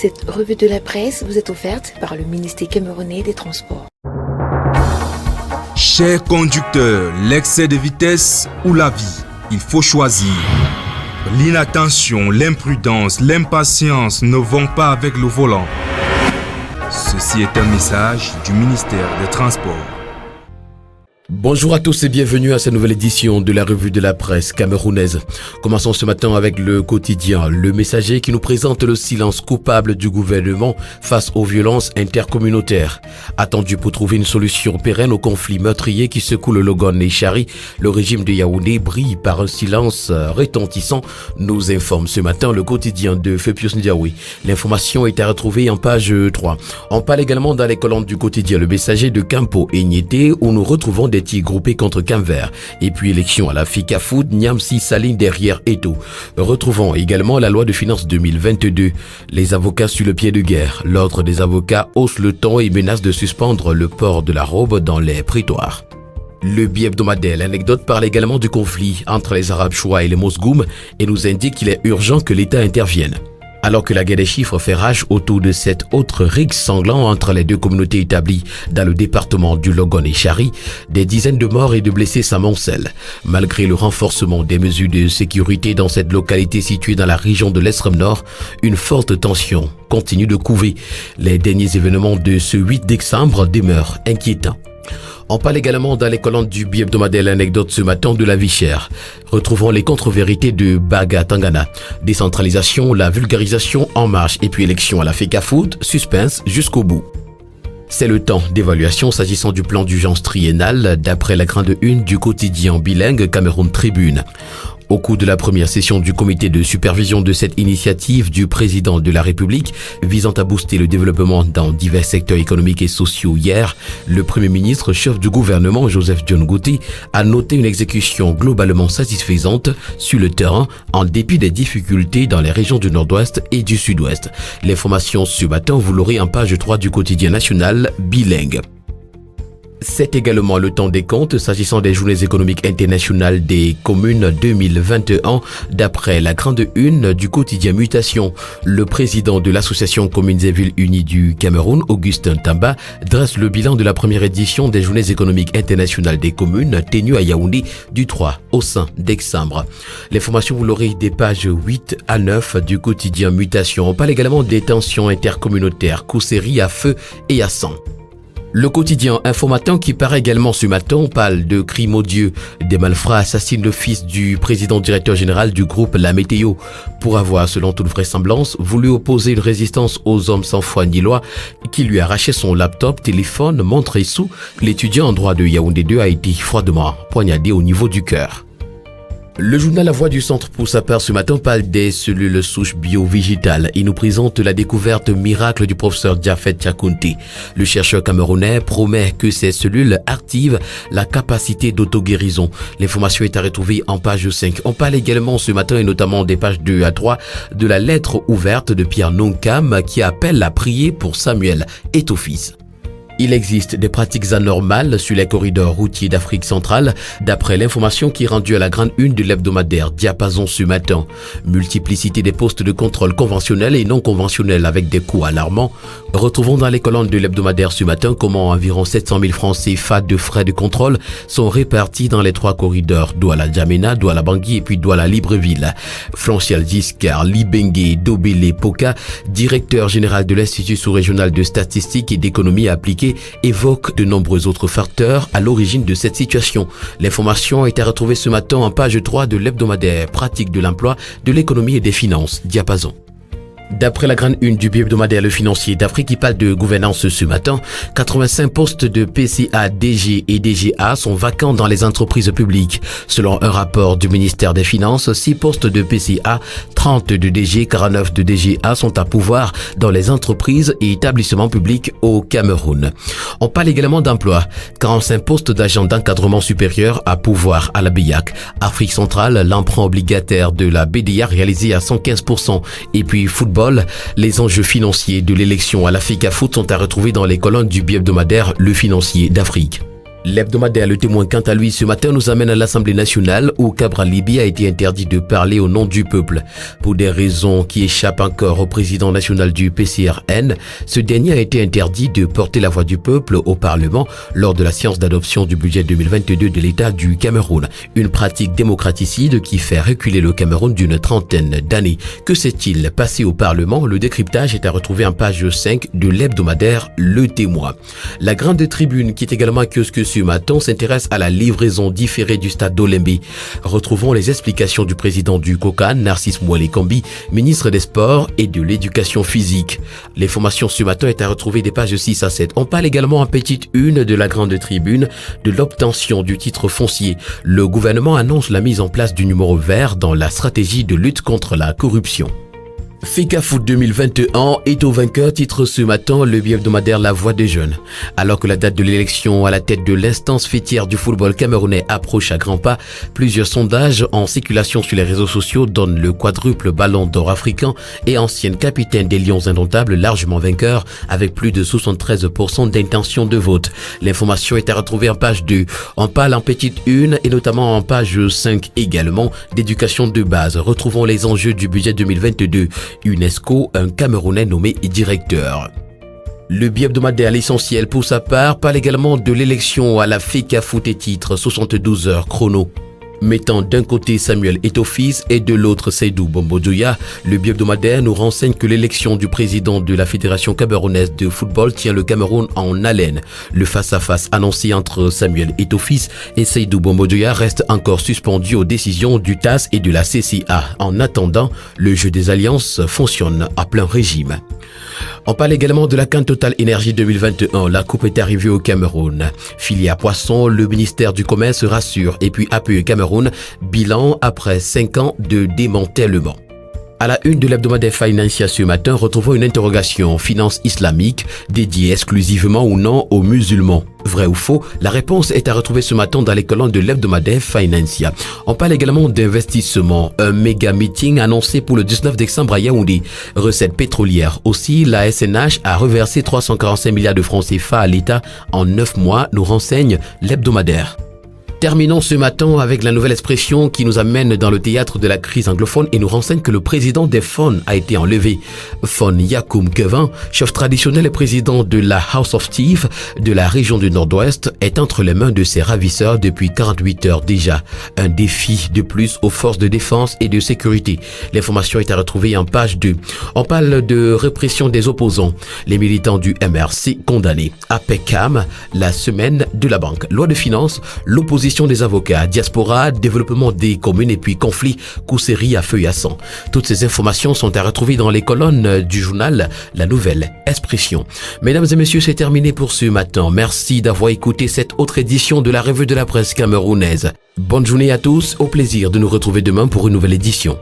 Cette revue de la presse vous est offerte par le ministère camerounais des Transports. Chers conducteurs, l'excès de vitesse ou la vie, il faut choisir. L'inattention, l'imprudence, l'impatience ne vont pas avec le volant. Ceci est un message du ministère des Transports. Bonjour à tous et bienvenue à cette nouvelle édition de la revue de la presse camerounaise. Commençons ce matin avec le quotidien Le Messager qui nous présente le silence coupable du gouvernement face aux violences intercommunautaires. Attendu pour trouver une solution pérenne au conflit meurtrier qui secoue le Logon et Chari, le régime de Yaoundé brille par un silence retentissant, nous informe ce matin le quotidien de Fepius Ndiaoui. L'information est à retrouver en page 3. On parle également dans les colonnes du quotidien Le Messager de Campo et Niété où nous retrouvons des tirs groupés contre Camvert. Et puis élection à la FICA Food, Niamsi s'aligne derrière Eto. Retrouvons également la loi de finances 2022. Les avocats sur le pied de guerre. L'ordre des avocats hausse le ton et menace de suspendre le port de la robe dans les prétoires. Le bi-hebdomadaire L'Anecdote parle également du conflit entre les Arabes Choua et les Mosgoum et nous indique qu'il est urgent que l'État intervienne. Alors que la guerre des chiffres fait rage autour de cette autre rixe sanglant entre les deux communautés établies dans le département du Logon et Chari, des dizaines de morts et de blessés s'amoncellent. Malgré le renforcement des mesures de sécurité dans cette localité située dans la région de l'Extrême Nord, une forte tension continue de couver. Les derniers événements de ce 8 décembre demeurent inquiétants. On parle également dans les colonnes du bi-hebdomadaire L'Anecdote ce matin de la vie chère. Retrouvons les contre-vérités de Baga Tangana. Décentralisation, la vulgarisation en marche et puis élection à la FECA Food, suspense jusqu'au bout. C'est le temps d'évaluation s'agissant du plan d'urgence triennal d'après la grande une du quotidien bilingue Cameroun Tribune. Au cours de la première session du comité de supervision de cette initiative du président de la République visant à booster le développement dans divers secteurs économiques et sociaux hier, le Premier ministre, chef du gouvernement Joseph John Ngouti, a noté une exécution globalement satisfaisante sur le terrain en dépit des difficultés dans les régions du Nord-Ouest et du Sud-Ouest. L'information ce matin, vous l'aurez en page 3 du quotidien national bilingue. C'est également le temps des comptes s'agissant des journées économiques internationales des communes 2021 d'après la grande une du quotidien Mutation. Le président de l'association Communes et Villes Unies du Cameroun, Augustin Tamba, dresse le bilan de la première édition des journées économiques internationales des communes tenues à Yaoundé du 3 au 5 décembre. L'information vous l'aurez des pages 8 à 9 du quotidien Mutation. On parle également des tensions intercommunautaires, Kousséry à feu et à sang. Le quotidien Informateur qui paraît également ce matin parle de crimes odieux. Des malfrats assassinent le fils du président directeur général du groupe La Météo pour avoir, selon toute vraisemblance, voulu opposer une résistance aux hommes sans foi ni loi qui lui arrachaient son laptop, téléphone, montre et sous. L'étudiant en droit de Yaoundé 2 a été froidement poignardé au niveau du cœur. Le journal La Voix du Centre pour sa part ce matin parle des cellules souches bio-végétales. Il nous présente la découverte miracle du professeur Diafet Tchakounté. Le chercheur camerounais promet que ces cellules activent la capacité d'auto-guérison. L'information est à retrouver en page 5. On parle également ce matin et notamment des pages 2 à 3 de la lettre ouverte de Pierre Nonkam qui appelle à prier pour Samuel Eto'o-Fils. Il existe des pratiques anormales sur les corridors routiers d'Afrique centrale, d'après l'information qui est rendue à la grande une de l'hebdomadaire Diapason ce matin. Multiplicité des postes de contrôle conventionnels et non conventionnels avec des coûts alarmants. Retrouvons dans les colonnes de l'hebdomadaire ce matin comment environ 700 000 francs CFA de frais de contrôle sont répartis dans les 3 corridors Douala-Djamena, Douala-Bangui et puis Douala-Libreville. Francial Giscard, Libengue, Dobele Poka, directeur général de l'Institut sous-régional de statistique et d'économie appliquée, évoque de nombreux autres facteurs à l'origine de cette situation. L'information est à retrouver ce matin en page 3 de l'hebdomadaire Pratique de l'emploi, de l'économie et des finances, Diapason. D'après la grande une du bi-hebdomadaire Le Financier d'Afrique qui parle de gouvernance ce matin, 85 postes de PCA, DG et DGA sont vacants dans les entreprises publiques. Selon un rapport du ministère des Finances, 6 postes de PCA, 30 de DG, 49 de DGA sont à pouvoir dans les entreprises et établissements publics au Cameroun. On parle également d'emploi. 45 postes d'agents d'encadrement supérieur à pouvoir à la BIAC. Afrique centrale, l'emprunt obligataire de la BDA réalisé à 115%. Et puis football, les enjeux financiers de l'élection à la FECA Foot sont à retrouver dans les colonnes du bi-hebdomadaire Le Financier d'Afrique. L'hebdomadaire Le Témoin, quant à lui, ce matin nous amène à l'Assemblée nationale où Cabral Libye a été interdit de parler au nom du peuple. Pour des raisons qui échappent encore au président national du PCRN, ce dernier a été interdit de porter la voix du peuple au Parlement lors de la séance d'adoption du budget 2022 de l'État du Cameroun. Une pratique démocraticide qui fait reculer le Cameroun d'une trentaine d'années. Que s'est-il passé au Parlement? Le décryptage est à retrouver en page 5 de l'hebdomadaire Le Témoin. La grande tribune, qui est également un kiosque ce matin, s'intéresse à la livraison différée du stade d'Olembe. Retrouvons les explications du président du COCAN, Narcisse Moualé Kambi, ministre des Sports et de l'Éducation physique. L'information ce matin est à retrouver des pages 6 à 7. On parle également en petite une de la grande tribune de l'obtention du titre foncier. Le gouvernement annonce la mise en place du numéro vert dans la stratégie de lutte contre la corruption. FECAFOOT 2021 est au vainqueur, titre ce matin le bi-hebdomadaire La Voix des Jeunes. Alors que la date de l'élection à la tête de l'instance fêtière du football camerounais approche à grands pas, plusieurs sondages en circulation sur les réseaux sociaux donnent le quadruple ballon d'or africain et ancienne capitaine des Lions indomptables largement vainqueur avec plus de 73% d'intention de vote. L'information est à retrouver en page 2. On parle en petite une et notamment en page 5 également d'éducation de base. Retrouvons les enjeux du budget 2022. UNESCO, un Camerounais nommé directeur. Le bi-hebdomadaire L'Essentiel, pour sa part, parle également de l'élection à la FECAFOOT et titre 72 heures chrono. Mettant d'un côté Samuel Eto'o-Fils et de l'autre Seydou Bombo-Douya, le bi-hebdomadaire nous renseigne que l'élection du président de la Fédération camerounaise de football tient le Cameroun en haleine. Le face-à-face annoncé entre Samuel Eto'o-Fils et Seydou Bombo-Douya reste encore suspendu aux décisions du TAS et de la CCA. En attendant, le jeu des alliances fonctionne à plein régime. On parle également de la CAN Total Énergie 2021. La coupe est arrivée au Cameroun. Filière poisson, le ministère du Commerce rassure et puis APE Cameroun, bilan après 5 ans de démantèlement. À la une de l'hebdomadaire Financia ce matin, retrouvons une interrogation finance islamique dédiée exclusivement ou non aux musulmans. Vrai ou faux? La réponse est à retrouver ce matin dans les colonnes de l'hebdomadaire Financia. On parle également d'investissement. Un méga meeting annoncé pour le 19 décembre à Yaoundé. Recettes pétrolières. Aussi, la SNH a reversé 345 milliards de francs CFA à l'État en 9 mois, nous renseigne l'hebdomadaire. Terminons ce matin avec la nouvelle expression qui nous amène dans le théâtre de la crise anglophone et nous renseigne que le président des FON a été enlevé. FON Yacoum Kevin, chef traditionnel et président de la House of Chiefs de la région du Nord-Ouest, est entre les mains de ses ravisseurs depuis 48 heures déjà. Un défi de plus aux forces de défense et de sécurité. L'information est à retrouver en page 2. On parle de répression des opposants. Les militants du MRC condamnés. APECAM, la semaine de la banque. Loi de finances, l'opposition des avocats, diaspora, développement des communes et puis conflit, cousserie à feu et à sang. Toutes ces informations sont à retrouver dans les colonnes du journal La Nouvelle Expression. Mesdames et messieurs, c'est terminé pour ce matin. Merci d'avoir écouté cette autre édition de la revue de la presse camerounaise. Bonne journée à tous, au plaisir de nous retrouver demain pour une nouvelle édition.